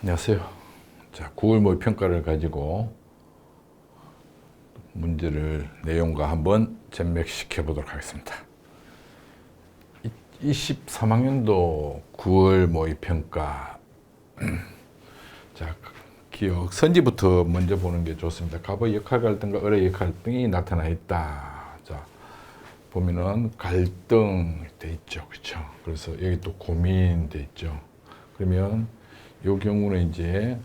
안녕하세요. 자, 9월 모의평가를 가지고 문제를 내용과 한번 전맥시켜 보도록 하겠습니다. 23학년도 9월 모의평가. 자, 기억 선지부터 먼저 보는 게 좋습니다. 갑의 역할 갈등과 을의 역할 갈등이 나타나 있다. 자, 보면은 갈등 돼 있죠, 그렇죠? 그래서 여기 또 고민 돼 있죠. 그러면 이 경우는 이제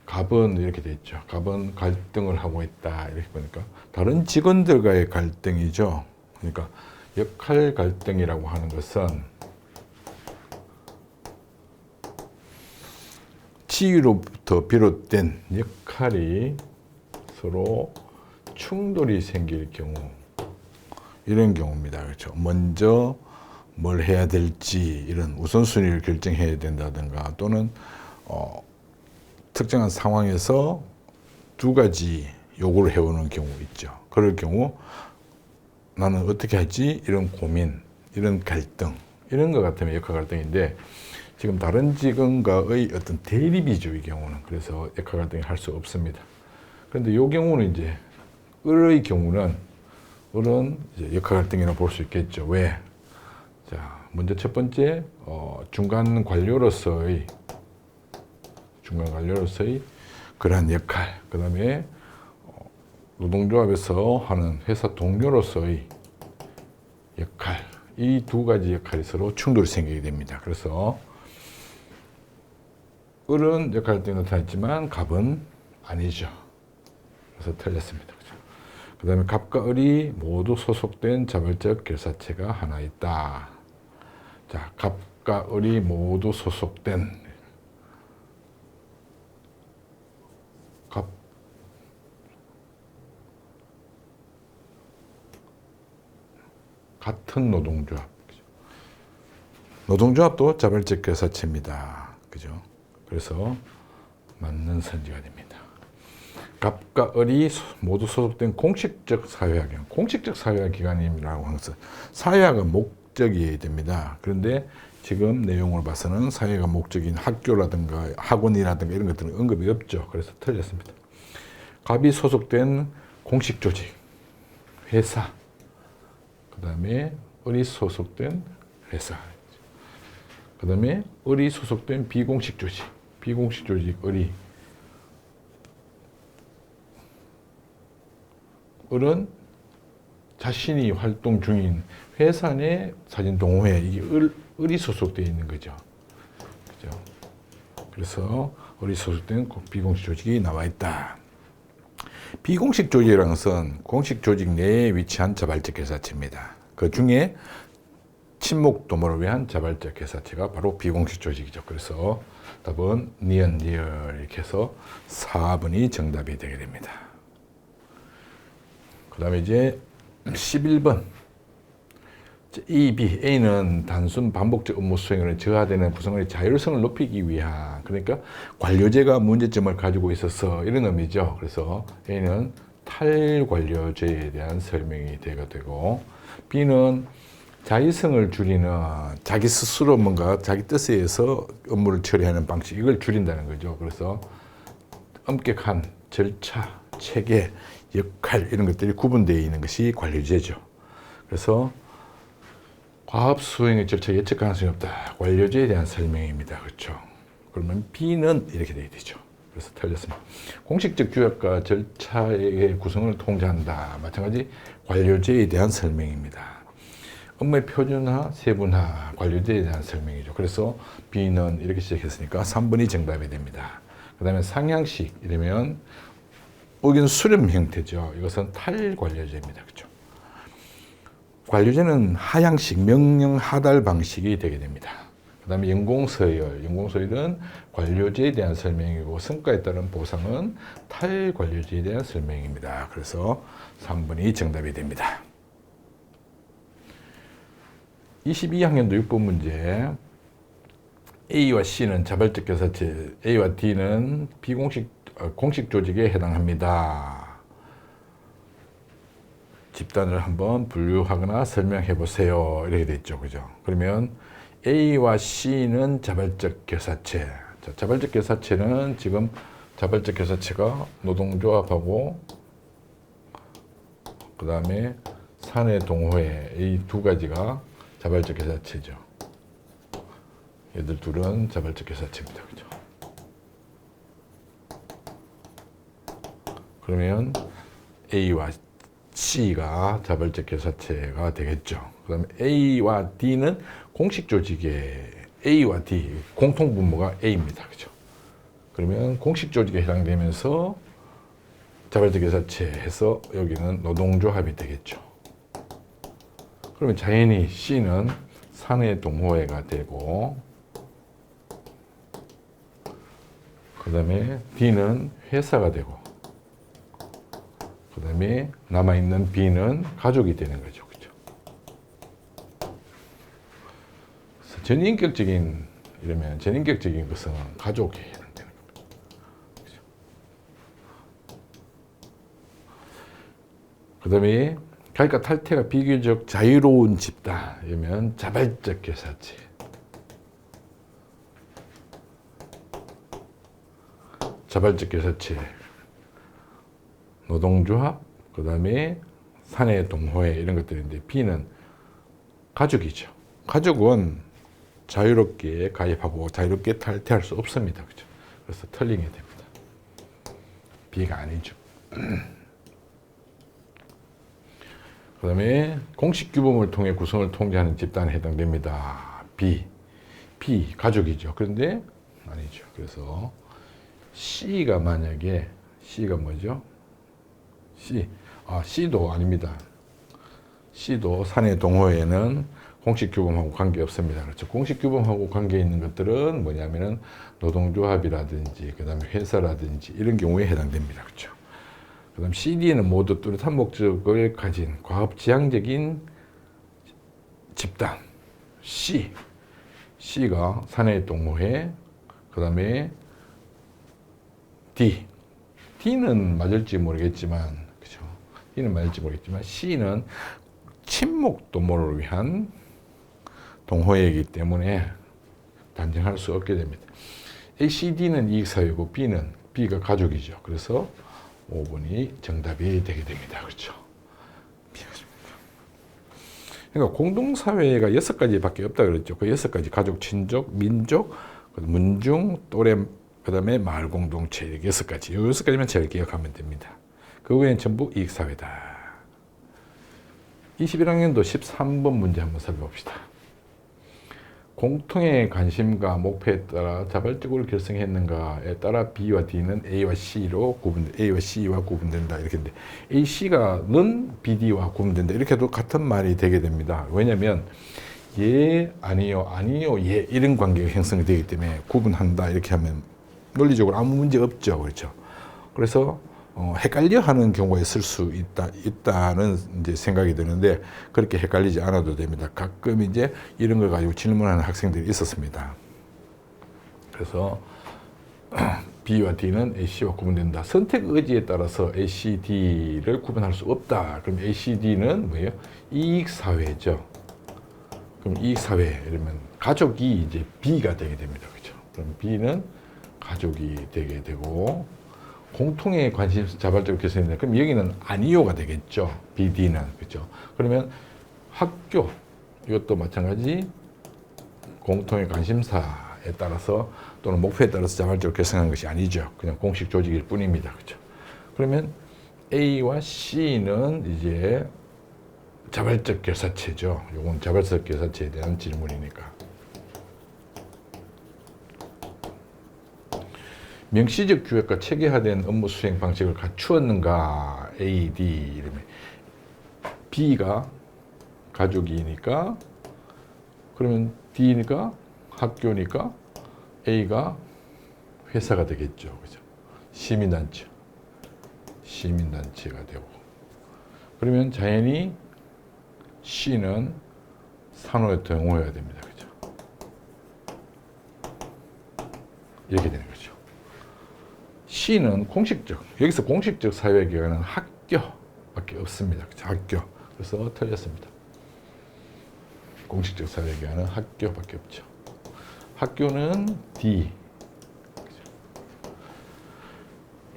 갑은 이렇게 돼 있죠. 갑은 갈등을 하고 있다. 이렇게 보니까 다른 직원들과의 갈등이죠. 그러니까 역할 갈등이라고 하는 것은 지위로부터 비롯된 역할이 서로 충돌이 생길 경우, 이런 경우입니다. 그렇죠. 먼저 뭘 해야 될지 이런 우선순위를 결정해야 된다든가, 또는 특정한 상황에서 두 가지 요구를 해오는 경우 있죠. 그럴 경우 나는 어떻게 하지? 이런 고민, 이런 갈등, 이런 것 같으면 역할 갈등인데, 지금 다른 직원과의 어떤 대립이죠, 이 경우는. 그래서 역할 갈등이 할 수 없습니다. 그런데 이 경우는 이제 을의 경우는, 을은 이제 역할 갈등이라고 볼 수 있겠죠. 왜? 자, 먼저 첫 번째, 중간 관료로서의 그러한 역할, 그 다음에 노동조합에서 하는 회사 동료로서의 역할, 이 두 가지 역할이 서로 충돌이 생기게 됩니다. 그래서 을은 역할 갈등이 나타났지만 갑은 아니죠. 그래서 틀렸습니다. 그 다음에 갑과 을이 모두 소속된 자발적 결사체가 하나 있다. 자, 갑과 을이 모두 소속된, 같은 노동조합. 노동조합도 자발적 결사체입니다. 그죠? 그래서 맞는 선지가 됩니다. 갑과 을이 모두 소속된 공식적 사회화기관. 공식적 사회화기관이라고 하는 것은 사회화가 목적이어야 됩니다. 그런데 지금 내용을 봐서는 사회가 목적인 학교라든가 학원이라든가 이런 것들은 언급이 없죠. 그래서 틀렸습니다. 갑이 소속된 공식 조직, 회사, 그 다음에 을이 소속된 회사, 그 다음에 을이 소속된 비공식 조직, 을이, 을은 자신이 활동 중인 회사 내 사진 동호회, 이게 을이 소속되어 있는 거죠. 그죠? 그래서 을이 소속된 비공식 조직이 나와 있다. 비공식 조직이라는 것은 공식 조직 내에 위치한 자발적 결사체입니다. 그 중에 친목 도모를 위한 자발적 결사체가 바로 비공식 조직이죠. 그래서 답은 니은, 리을 이렇게 해서 4번이 정답이 되게 됩니다. 그 다음에 이제 11번. A, B, A는 단순 반복적 업무 수행으로 저하되는 구성원의 자율성을 높이기 위한, 그러니까 관료제가 문제점을 가지고 있어서 이런 의미죠. 그래서 A는 탈관료제에 대한 설명이 되고, B는 자의성을 줄이는, 자기 스스로 뭔가 자기 뜻에 의해서 업무를 처리하는 방식, 이걸 줄인다는 거죠. 그래서 엄격한 절차, 체계, 역할 이런 것들이 구분되어 있는 것이 관료제죠. 그래서 과업 수행의 절차 예측 가능성이 없다. 관료제에 대한 설명입니다. 그렇죠? 그러면 B는 이렇게 되어야 되죠. 그래서 틀렸습니다. 공식적 규약과 절차의 구성을 통제한다. 마찬가지 관료제에 대한 설명입니다. 업무의 표준화, 세분화, 관료제에 대한 설명이죠. 그래서 B는 이렇게 시작했으니까 3번이 정답이 됩니다. 그 다음에 상향식, 이러면 의견 수렴 형태죠. 이것은 탈관료제입니다. 그렇죠? 관료제는 하향식, 명령 하달 방식이 되게 됩니다. 그 다음에 연공서열은 관료제에 대한 설명이고, 성과에 따른 보상은 탈관료제에 대한 설명입니다. 그래서 3번이 정답이 됩니다. 22학년도 6번 문제. A와 C는 자발적 결사체, A와 D는 공식 조직에 해당합니다. 집단을 한번 분류하거나 설명해 보세요. 이렇게 돼 있죠. 그죠? 그러면 A와 C는 자발적 결사체, 자, 자발적 교사체는 지금 자발적 교사체가 노동조합하고 그 다음에 사내 동호회 이 두 가지가 자발적 교사체죠. 얘들 둘은 자발적 교사체입니다. 그죠? 그러면 A와 C가 자발적 교사체가 되겠죠. 그 다음에 A와 D는 공식 조직의 A와 D 공통 분모가 A입니다. 그죠? 그러면 공식 조직에 해당되면서 자발적 교사체 해서 여기는 노동조합이 되겠죠. 그러면 자연히 C는 사내 동호회가 되고 그 다음에 D는 회사가 되고 그 다음에 남아있는 B는 가족이 되는 거죠. 그죠? 그래서 전인격적인 이러면 전인격적인 것은 가족에 해당되는 겁니다. 그죠? 그 다음에 그러니까 탈퇴가 비교적 자유로운 집단 이러면 자발적 교사체. 자발적 교사체, 노동조합, 그 다음에 사내 동호회 이런 것들인데 B는 가족이죠. 가족은 자유롭게 가입하고 자유롭게 탈퇴할 수 없습니다. 그죠? 그래서 틀리게 됩니다. B가 아니죠. 그 다음에 공식 규범을 통해 구성을 통제하는 집단에 해당됩니다. B 가족이죠. 그런데 아니죠. 그래서 C가 만약에 C가 뭐죠? C도 아닙니다. C도 사내 동호회는 공식 규범하고 관계 없습니다. 그렇죠? 공식 규범하고 관계 있는 것들은 뭐냐면은 노동조합이라든지 그다음에 회사라든지 이런 경우에 해당됩니다. 그렇죠? 그다음 CD는 모두 뚜렷한 목적을 가진 과업지향적인 집단. C가 사내 동호회, 그다음에 D는 맞을지 모르겠지만, 그죠? D는 맞을지 모르겠지만, C는 친목 도모를 위한 동호회이기 때문에 단정할 수 없게 됩니다. ACD는 이익사회고 B가 가족이죠. 그래서 5번이 정답이 되게 됩니다. 그렇죠? 그러니까 공동사회가 6가지밖에 없다 그랬죠. 그 6가지 가족, 친족, 민족, 문중, 또래, 그 다음에 마을 공동체 이렇게 6가지. 이 6가지만 잘 기억하면 됩니다. 그 외엔 전부 이익사회다. 21학년도 13번 문제 한번 살펴봅시다. 공통의 관심과 목표에 따라 자발적으로 결성했는가에 따라 B와 D는 A와 C와 구분된다. 이렇게 했는데 A, C가는 B, D와 구분된다. 이렇게 해도 같은 말이 되게 됩니다. 왜냐하면 예, 아니요, 예 이런 관계가 형성이 되기 때문에 구분한다 이렇게 하면 논리적으로 아무 문제 없죠. 그렇죠? 그래서 헷갈려 하는 경우가 있을 수 있다는 이제 생각이 드는데 그렇게 헷갈리지 않아도 됩니다. 가끔 이제 이런 걸 가지고 질문하는 학생들이 있었습니다. 그래서 B와 D는 AC와 구분된다. 선택 의지에 따라서 ACD를 구분할 수 없다. 그럼 ACD는 뭐예요? 이익사회죠. 그럼 이익사회 이러면 가족이 이제 B가 되게 됩니다. 그렇죠? 그럼 B는 가족이 되게 되고 공통의 관심 자발적으로 결성된다. 그럼 여기는 아니요가 되겠죠. BD는 그렇죠. 그러면 학교 이것도 마찬가지 공통의 관심사에 따라서 또는 목표에 따라서 자발적으로 결성한 것이 아니죠. 그냥 공식 조직일 뿐입니다. 그렇죠. 그러면 A와 C는 이제 자발적 교사체죠. 이건 자발적 교사체에 대한 질문이니까. 명시적 규약과 체계화된 업무 수행 방식을 갖추었는가? A, D 이러면 B가 가족이니까 그러면 D니까 학교니까 A가 회사가 되겠죠. 그죠? 시민단체가 되고 그러면 자연히 C는 산업의 동호회가 됩니다. 그죠? 이렇게 되는 거죠. C는 공식적, 여기서 공식적 사회기관은 학교밖에 없습니다. 그렇죠? 학교. 그래서 틀렸습니다. 공식적 사회기관은 학교밖에 없죠. 학교는 D,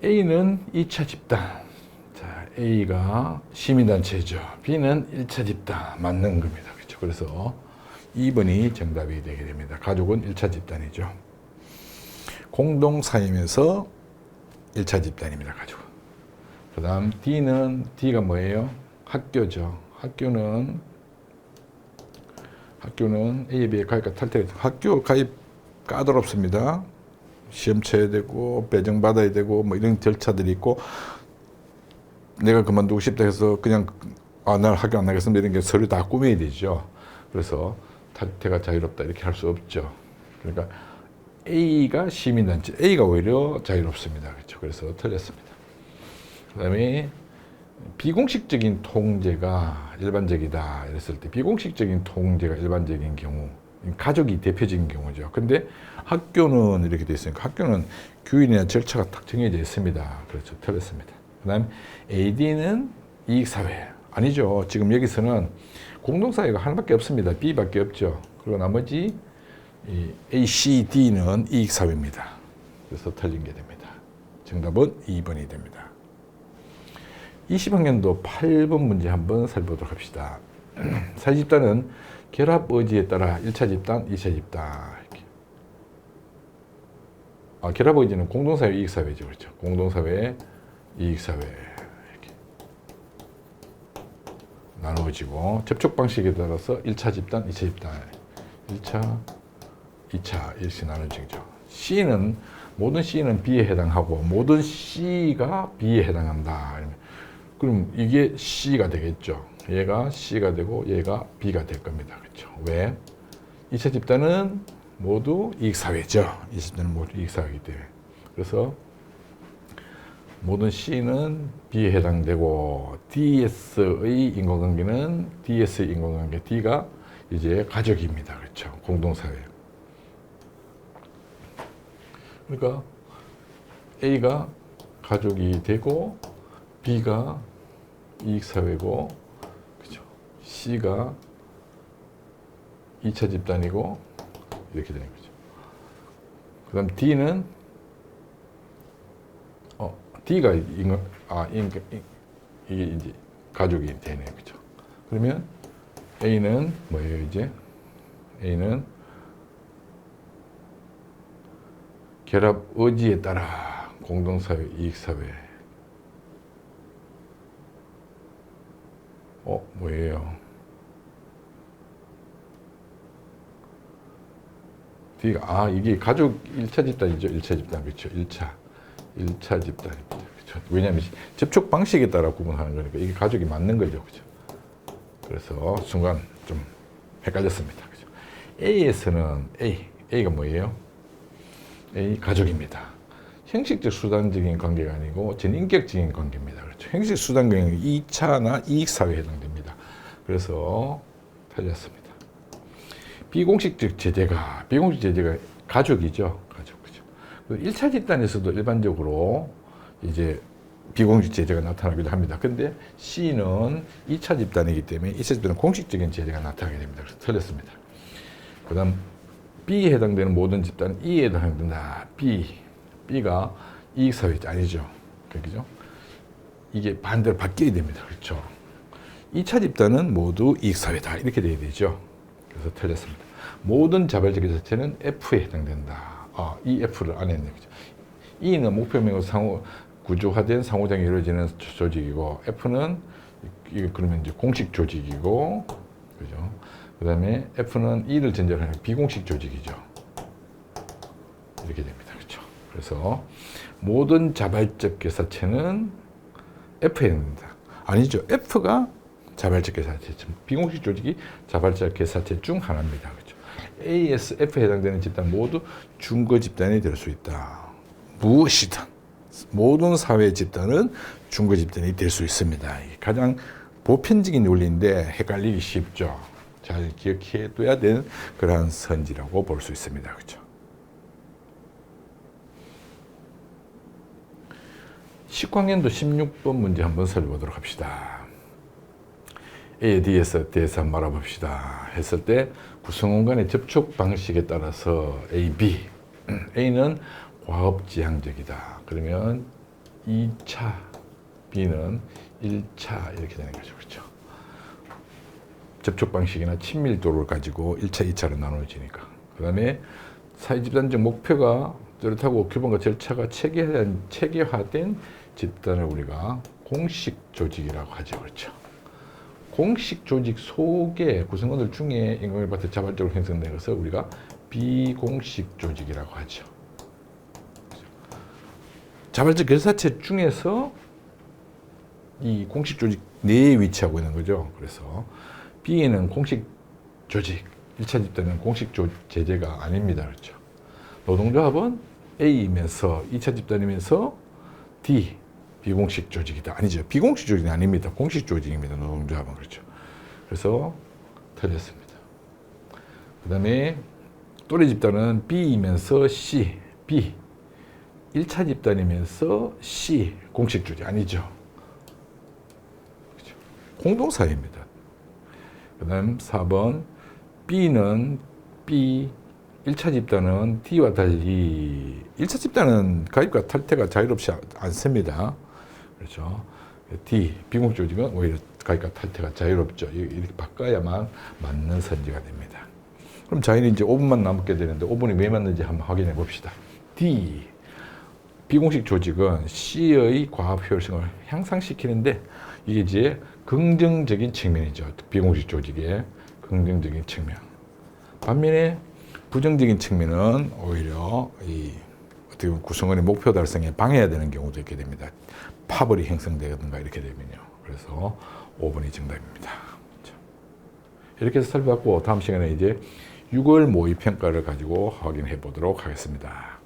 A는 2차 집단. 자, A가 시민단체죠. B는 1차 집단. 맞는 겁니다. 그렇죠. 그래서 2번이 정답이 되게 됩니다. 가족은 1차 집단이죠. 공동사임에서 1차 집단입니다. 가족은. 그 다음 D가 뭐예요? 학교죠. 학교는 A에 비해 가입과 탈퇴가 학교 가입 까다롭습니다. 시험 쳐야 되고 배정 받아야 되고 뭐 이런 절차들이 있고 내가 그만두고 싶다 해서 그냥 나 학교 안 나겠습니다 이런 게 서류 다 꾸며야 되죠. 그래서 탈퇴가 자유롭다 이렇게 할 수 없죠. 그러니까 A가 시민단체, A가 오히려 자유롭습니다. 그렇죠. 그래서 틀렸습니다. 그다음에 비공식적인 통제가 일반적이다 이랬을 때 비공식적인 통제가 일반적인 경우 가족이 대표적인 경우죠. 근데 학교는 이렇게 되어 있으니까 학교는 규율이나 절차가 딱 정해져 있습니다. 그렇죠. 틀렸습니다. 그 다음 AD는 이익사회. 아니죠. 지금 여기서는 공동사회가 하나밖에 없습니다. B밖에 없죠. 그리고 나머지 A, C, D는 이익사회입니다. 그래서 틀린 게 됩니다. 정답은 2번이 됩니다. 20학년도 8번 문제 한번 살펴보도록 합시다. 사집단은 결합 의지에 따라 1차 집단, 2차 집단. 이렇게. 결합 의지는 공동사회, 이익사회죠. 그렇죠. 공동사회, 이익사회. 이렇게 나누어지고, 접촉 방식에 따라서 1차 집단, 2차 집단. 1차, 2차, 이렇게 나눠지죠. C는, 모든 C는 B에 해당하고, 모든 C가 B에 해당한다. 그럼 이게 C가 되겠죠. 얘가 C가 되고 얘가 B가 될 겁니다. 그렇죠? 왜? 2차 집단은 모두 이익사회죠. 2차 집단은 모두 이익사회이기 때문에. 그래서 모든 C는 B에 해당되고 DS의 인과관계는 DS의 인과관계 D가 이제 가족입니다. 그렇죠? 공동사회. 그러니까 A가 가족이 되고 B가 이익사회고, 그죠? C가 2차 집단이고, 이렇게 되는 거죠. 그 다음 D는, D가, 이게 이제 가족이 되네요. 그죠? 그러면 A는 뭐예요, 이제? A는 결합 의지에 따라 공동사회, 이익사회. 뭐예요? D가, 이게 가족 1차 집단이죠. 1차 집단. 그렇죠. 1차 집단입니다. 그렇죠. 왜냐하면 접촉 방식에 따라 구분하는 거니까 이게 가족이 맞는 거죠. 그렇죠. 그래서 순간 좀 헷갈렸습니다. 그렇죠. A에서는 A가 뭐예요? A, 가족입니다. 형식적 수단적인 관계가 아니고 전인격적인 관계입니다. 그렇죠. 형식 수단 관계는 2차나 이익사회에 해당됩니다. 그래서 틀렸습니다. 비공식적 제재가 가족이죠. 가족. 그죠. 1차 집단에서도 일반적으로 이제 비공식 제재가 나타나기도 합니다. 근데 C는 2차 집단이기 때문에 2차 집단은 공식적인 제재가 나타나게 됩니다. 그래서 틀렸습니다. 그 다음 B에 해당되는 모든 집단은 E에 해당된다. B가 이익사회지 아니죠. 그죠? 이게 반대로 바뀌어야 됩니다. 그렇죠? 2차 집단은 모두 이익사회다. 이렇게 돼야 되죠. 그래서 틀렸습니다. 모든 자발적 자체는 F에 해당된다. 이 F를 안 했네요. 그죠? E는 목표명으로 구조화된 상호작용이 이루어지는 조직이고, F는 그러면 이제 공식 조직이고, 그죠? 그 다음에 F는 E를 전제로 하는 비공식 조직이죠. 이렇게 됩니다. 그렇죠? 그래서 모든 자발적 개사체는 F에 해당된다. 아니죠. F가 자발적 개사체, 비공식 조직이 자발적 개사체 중 하나입니다. 그렇죠? A에서 F에 해당되는 집단 모두 중거 집단이 될 수 있다. 무엇이든 모든 사회 집단은 중거 집단이 될 수 있습니다. 이게 가장 보편적인 논리인데 헷갈리기 쉽죠. 잘 기억해 둬야 되는 그러한 선지라고 볼 수 있습니다. 그렇죠? 19학년도 16번 문제 한번 살펴보도록 합시다. A에 대해서 한번 알아봅시다. 했을 때 구성원 간의 접촉 방식에 따라서 A, B. A는 과업지향적이다. 그러면 2차, B는 1차 이렇게 되는 거죠. 그렇죠? 접촉 방식이나 친밀도를 가지고 1차, 2차로 나눠지니까. 그 다음에 사회집단적 목표가 뚜렷하고 규범과 절차가 체계화된 집단을 우리가 공식 조직이라고 하죠. 그렇죠? 공식 조직 속에 구성원들 중에 임금을 받아 자발적으로 형성된 것을 우리가 비공식 조직이라고 하죠. 자발적 결사체 중에서 이 공식 조직 내에 위치하고 있는 거죠. 그래서 B에는 공식 조직, 1차 집단은 공식 제재가 아닙니다. 그렇죠? 노동조합은 A이면서 2차 집단이면서 D, 비공식 조직이다. 아니죠. 비공식 조직은 아닙니다. 공식 조직입니다. 노동조합은. 그렇죠. 그래서 틀렸습니다. 그 다음에 또래 집단은 B이면서 C, B. 1차 집단이면서 C, 공식 조직 아니죠. 그렇죠. 공동사회입니다. 그 다음 4번 B는 B, 1차 집단은 D와 달리 1차 집단은 가입과 탈퇴가 자유롭지 않습니다. 그렇죠. D, 비공식 조직은 오히려 가입과 탈퇴가 자유롭죠. 이렇게 바꿔야만 맞는 선지가 됩니다. 그럼 저희는 이제 5분만 남게 되는데 5분이 왜 맞는지 한번 확인해 봅시다. D, 비공식 조직은 C의 과학 효율성을 향상시키는데 이게 이제 긍정적인 측면이죠. 비공식 조직의 긍정적인 측면. 반면에 부정적인 측면은 오히려 이 어떻게 보면 구성원의 목표 달성에 방해가 되는 경우도 있게 됩니다. 파벌이 형성되든가 이렇게 되면요. 그래서 5번이 정답입니다. 이렇게 해서 살펴봤고 다음 시간에 이제 6월 모의 평가를 가지고 확인해 보도록 하겠습니다.